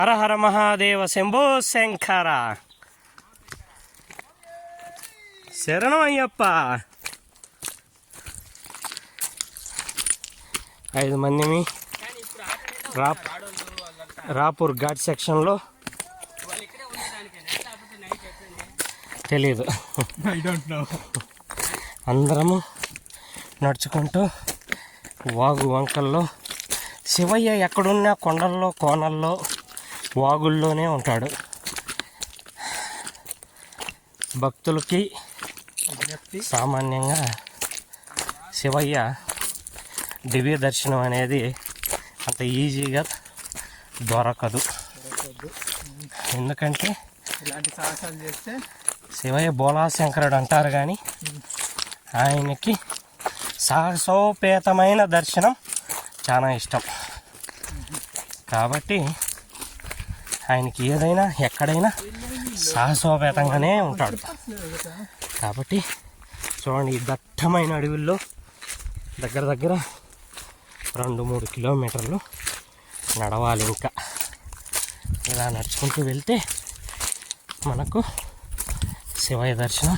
హర హర మహాదేవ శంభో శంకర. శరణం అయ్యప్ప. 5 మందిని రాపూర్ ఘాట్ సెక్షన్లో తెలీదు, అందరము నడుచుకుంటూ వాగు వంకల్లో, శివయ్య ఎక్కడున్నా కొండల్లో కోనల్లో వాగుల్లోనే ఉంటాడు. భక్తులకి సామాన్యంగా శివయ్య దివ్య దర్శనం అనేది అంత ఈజీగా దొరకదు. ఎందుకంటే ఇలాంటి సాహసాలు చేస్తే శివయ్య బోలాశంకరుడు అంటారు, కానీ ఆయనకి సాహసోపేతమైన దర్శనం చాలా ఇష్టం. కాబట్టి ఆయనకి ఏదైనా ఎక్కడైనా సాహసోపేతంగానే ఉంటాడు. కాబట్టి చూడండి, ఈ దట్టమైన అడవుల్లో దగ్గర దగ్గర 2-3 కిలోమీటర్లు నడవాలి. ఇంకా ఇలా నడుచుకుంటూ వెళ్తే మనకు శివయ్య దర్శనం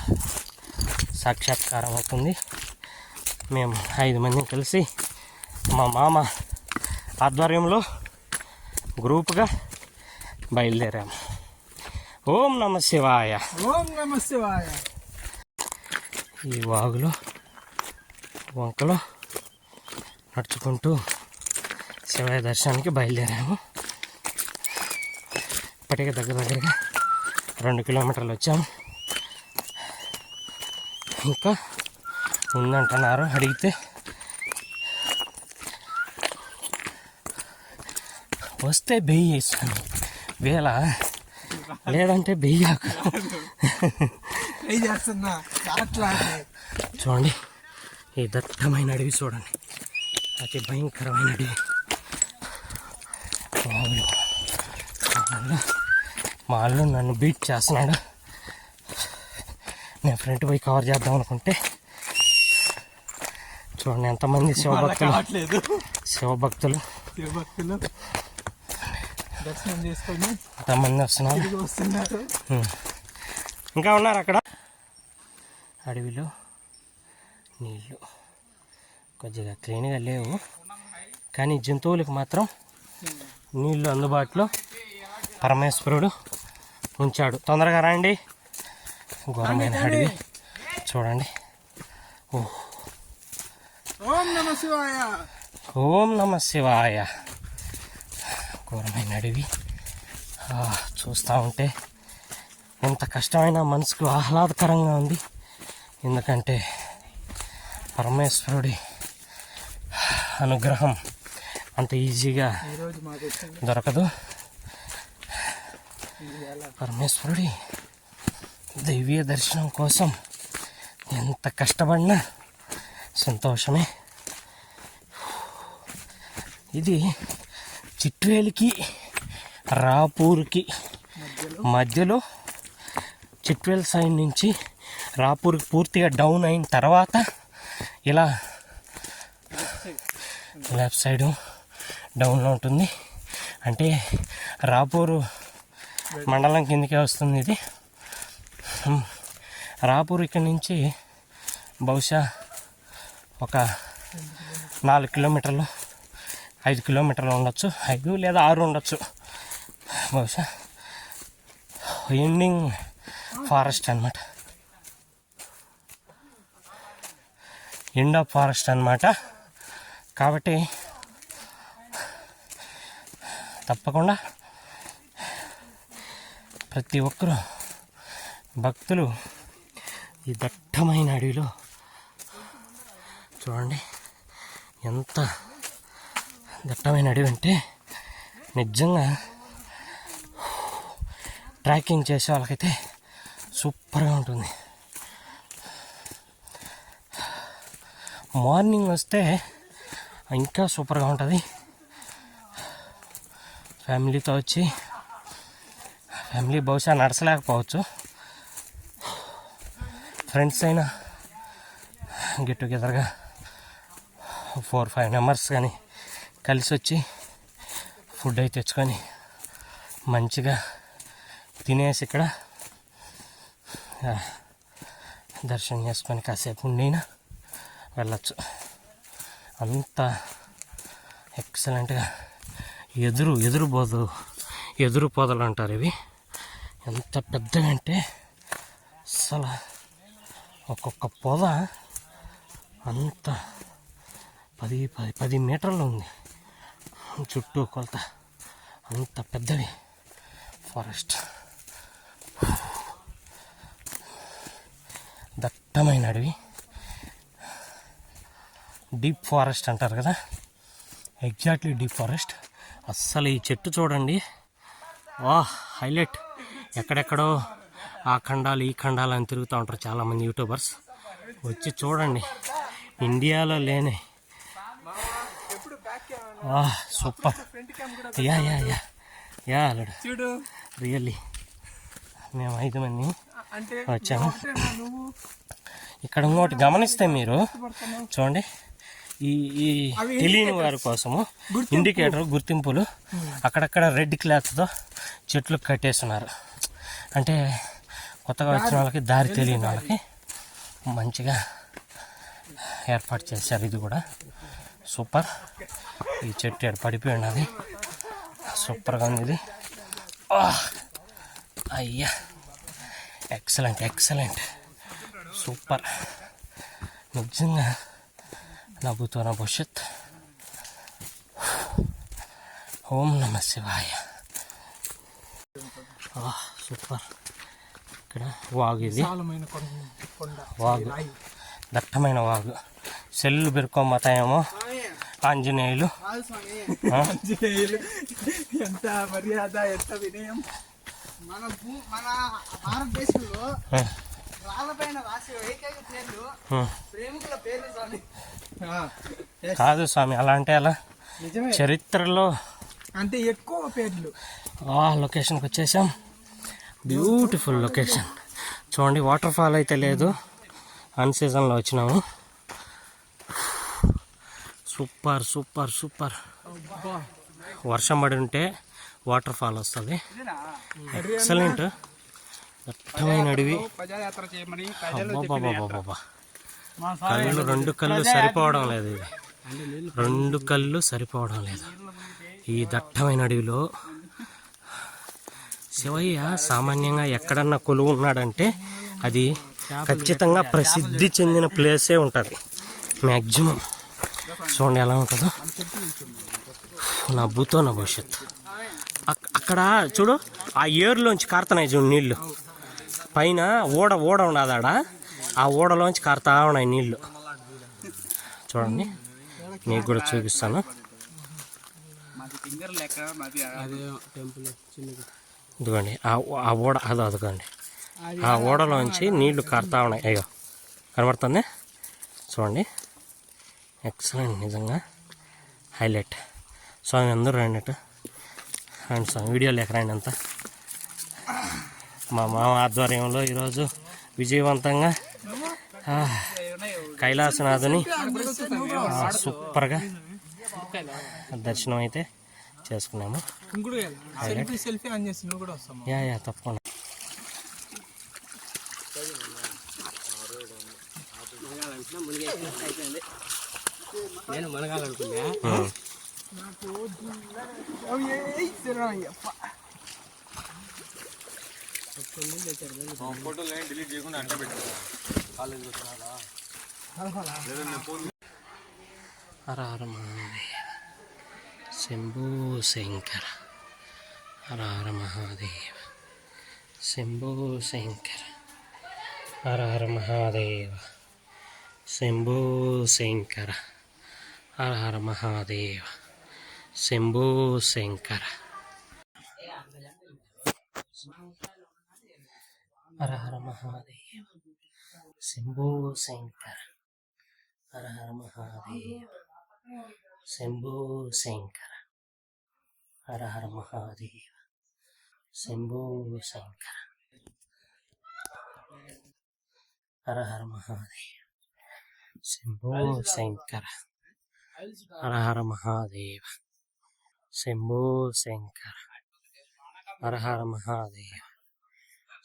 సాక్షాత్కారం అవుతుంది. మేము 5 మందిని కలిసి మా మామ ఆధ్వర్యంలో గ్రూప్గా బయలుదేరాము. ఓం నమ శివాయ. ఓం నమ శివాయ. ఈ వాగులో వంకలో నడుచుకుంటూ శివయ్య దర్శనానికి బయలుదేరాము. ఇప్పటికే దగ్గరగా 2 కిలోమీటర్లు వచ్చాము. ఇంకా ఉందంటున్నారు, అడిగితే వస్తే బెయ్యి వేస్తాను, వేళ లేదంటే బెయ్యాకు. చూడండి, ఈ దట్టమైన అడవి చూడండి, అతి భయంకరమైన అడవి. మా అల్లు నన్ను బీట్ చేస్తున్నాడు. నేను ఫ్రంట్ పోయి కవర్ చేద్దాం అనుకుంటే చూడండి ఎంతమంది శివభక్తులు దర్శనం చేసుకొని ఎంతమంది వస్తున్నారు. ఇంకా ఉన్నారు అక్కడ. అడవిలో నీళ్ళు కొద్దిగా క్లీన్గా లేవు, కానీ జంతువులకు మాత్రం నీళ్ళు అందుబాటులో పరమేశ్వరుడు ఉంచాడు. తొందరగా రండి. ఘోరమైన అడవి చూడండి. ఓం నమ శివాయ. ఓం నమ శివాయ. ఘోరమైన అడవి చూస్తూ ఉంటే ఎంత కష్టమైన మనసుకు ఆహ్లాదకరంగా ఉంది. ఎందుకంటే పరమేశ్వరుడి అనుగ్రహం అంత ఈజీగా దొరకదు. పరమేశ్వరుడి దివ్య దర్శనం కోసం ఎంత కష్టపడినా సంతోషమే. ఇది చిట్వేలికి రాపూర్కి మధ్యలో, చిట్వేల్ సైడ్ నుంచి రాపూర్కి పూర్తిగా డౌన్ అయిన తర్వాత ఇలా లెఫ్ట్ సైడు డౌన్లో ఉంటుంది. అంటే రాపూరు మండలం కిందకే వస్తుంది ఇది. రాపూర్ ఇక్కడి నుంచి బహుశా ఒక 4 కిలోమీటర్లు 5 కిలోమీటర్లు ఉండొచ్చు, 5 లేదా 6 ఉండొచ్చు బహుశా. ఎండింగ్ ఫారెస్ట్ అనమాట, ఎండ్ ఆఫ్ ఫారెస్ట్ అనమాట. కాబట్టి తప్పకుండా ప్రతి ఒక్కరూ భక్తులు ఈ దట్టమైన అడవిలో చూడండి, ఎంత దట్టమైన అడవి అంటే నిజంగా ట్రెక్కింగ్ చేసే వాళ్ళకైతే సూపర్గా ఉంటుంది. మార్నింగ్ వస్తే ఇంకా సూపర్గా ఉంటుంది. ఫ్యామిలీతో వచ్చి, ఫ్యామిలీ బహుశా నడచలేకపోవచ్చు, ఫ్రెండ్స్ అయినా గెట్ టుగెదర్గా 4-5 మెంబర్స్ కానీ కలిసి వచ్చి ఫుడ్ అయి తెచ్చుకొని మంచిగా తినేసి ఇక్కడ దర్శనం చేసుకొని కాసేపు ఉండినా వెళ్ళచ్చు. అంత ఎక్సలెంట్గా ఎదురు పొదలు అంటారు ఇవి. ఎంత పెద్దగా అంటే అసలు ఒక్కొక్క పొద అంత 10 మీటర్లు ఉంది చుట్టూ కొలత. అంత పెద్దవి ఫారెస్ట్, దట్టమైన అడవి, డీప్ ఫారెస్ట్ అంటారు కదా, ఎగ్జాక్ట్లీ డీప్ ఫారెస్ట్. అస్సలు ఈ చెట్టు చూడండి, హైలైట్. ఎక్కడెక్కడో ఆ ఖండాలు ఈ ఖండాలు అని తిరుగుతూ ఉంటారు చాలామంది యూట్యూబర్స్. వచ్చి చూడండి, ఇండియాలో లేని సూపర్. యా అల్లుడు, చూడు రియల్లీ మేము 5 మంది వచ్చాము. ఇక్కడ ఇంకోటి గమనిస్తే మీరు చూడండి, ఈ తెలియని వారి కోసము ఇండికేటర్ గుర్తింపులు అక్కడక్కడ రెడ్ క్లాత్తో చెట్లు కట్టేస్తున్నారు. అంటే కొత్తగా వచ్చిన వాళ్ళకి, దారి తెలియని వాళ్ళకి మంచిగా ఏర్పాటు చేశారు. ఇది కూడా సూపర్. ఈ చెట్టు ఎక్కడ పడిపోయి ఉన్నది, సూపర్గా ఉంది ఇది. అయ్యా, ఎక్సలెంట్ సూపర్. నిజంగా నవ్వుతున్న భవిష్యత్. ఓం నమ శివాయ. సూపర్. ఇక్కడ వాగు, ఇది వాగు, దట్టమైన వాగు. సెల్లు బెరుకోమతాయేమో ఆంజనేయులు. ఎంత మర్యాద, ఎంత వినయం. మన భారతదేశంలో రాళ్ళపైన రాసే ఏకైక పేర్లు ప్రేమికుల పేర్లు స్వామి. కాదు స్వామి, అలా అంటే అలా. చరిత్రలో అంటే ఎక్కువ పేర్లు. లొకేషన్కి వచ్చేసాం. బ్యూటిఫుల్ లొకేషన్ చూడండి. వాటర్ ఫాల్ అయితే లేదు, అన్ సీజన్లో వచ్చినాము. సూపర్. వర్షం పడి ఉంటే వాటర్ ఫాల్ వస్తుంది. ఎక్సలెంట్. దట్టమైన అడవి. అబ్బాబాబాబా, కళ్ళు 2 కళ్ళు సరిపోవడం లేదు. ఇది 2 కళ్ళు సరిపోవడం లేదు. ఈ దట్టమైన అడవిలో శివయ్య సామాన్యంగా ఎక్కడన్నా కొలువు ఉన్నాడంటే అది ఖచ్చితంగా ప్రసిద్ధి చెందిన ప్లేసే ఉంటుంది మ్యాక్సిమం. చూడండి ఎలా ఉంటుందో. నా భవిష్యత్. అక్కడ చూడు, ఆ ఏరులోంచి కారుతున్నాయి చూడు నీళ్ళు. పైన ఓడ ఉన్నదాడ, ఆ ఓడలోంచి కారుతా ఉన్నాయి నీళ్ళు. చూడండి, మీకు కూడా చూపిస్తాను. ఇదిగోండి ఆ ఓడ, అదిగోండి ఆ ఓడలోంచి నీళ్లు కారుతా ఉన్నాయి. అయ్యో కనబడుతుంది చూడండి. ఎక్సలెంట్, నిజంగా హైలైట్. స్వామి అందరూ రండి స్వామి, వీడియోలు ఎక్కరండి అంతా. మా మామ ఆధ్వర్యంలో ఈరోజు విజయవంతంగా కైలాసనాథుని సూపర్గా దర్శనం అయితే చేసుకున్నాము. యా తప్పకుండా. నేను మనగాలనుకున్నా. హర హర మహాదేవ శంభో శంకర. హర హర మహాదేవ శంభో శంకర. హర హర మహాదేవ శంభో శంకర. హర హర మహాదేవ శంభో శంకర. హర హర మహాదేవ శంభో శంకర. హర హర మహాదేవ శంభో శంకర. హర హర మహాదేవ శంభో శంకర. హర హర మహాదేవ శంభో శంకర. హర హర మహాదేవ శంభో శంకర. హర హర మహాదేవ్,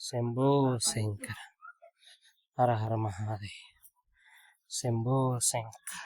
శంభో శంకర, హర హర మహాదేవ్, శంభో శంకర.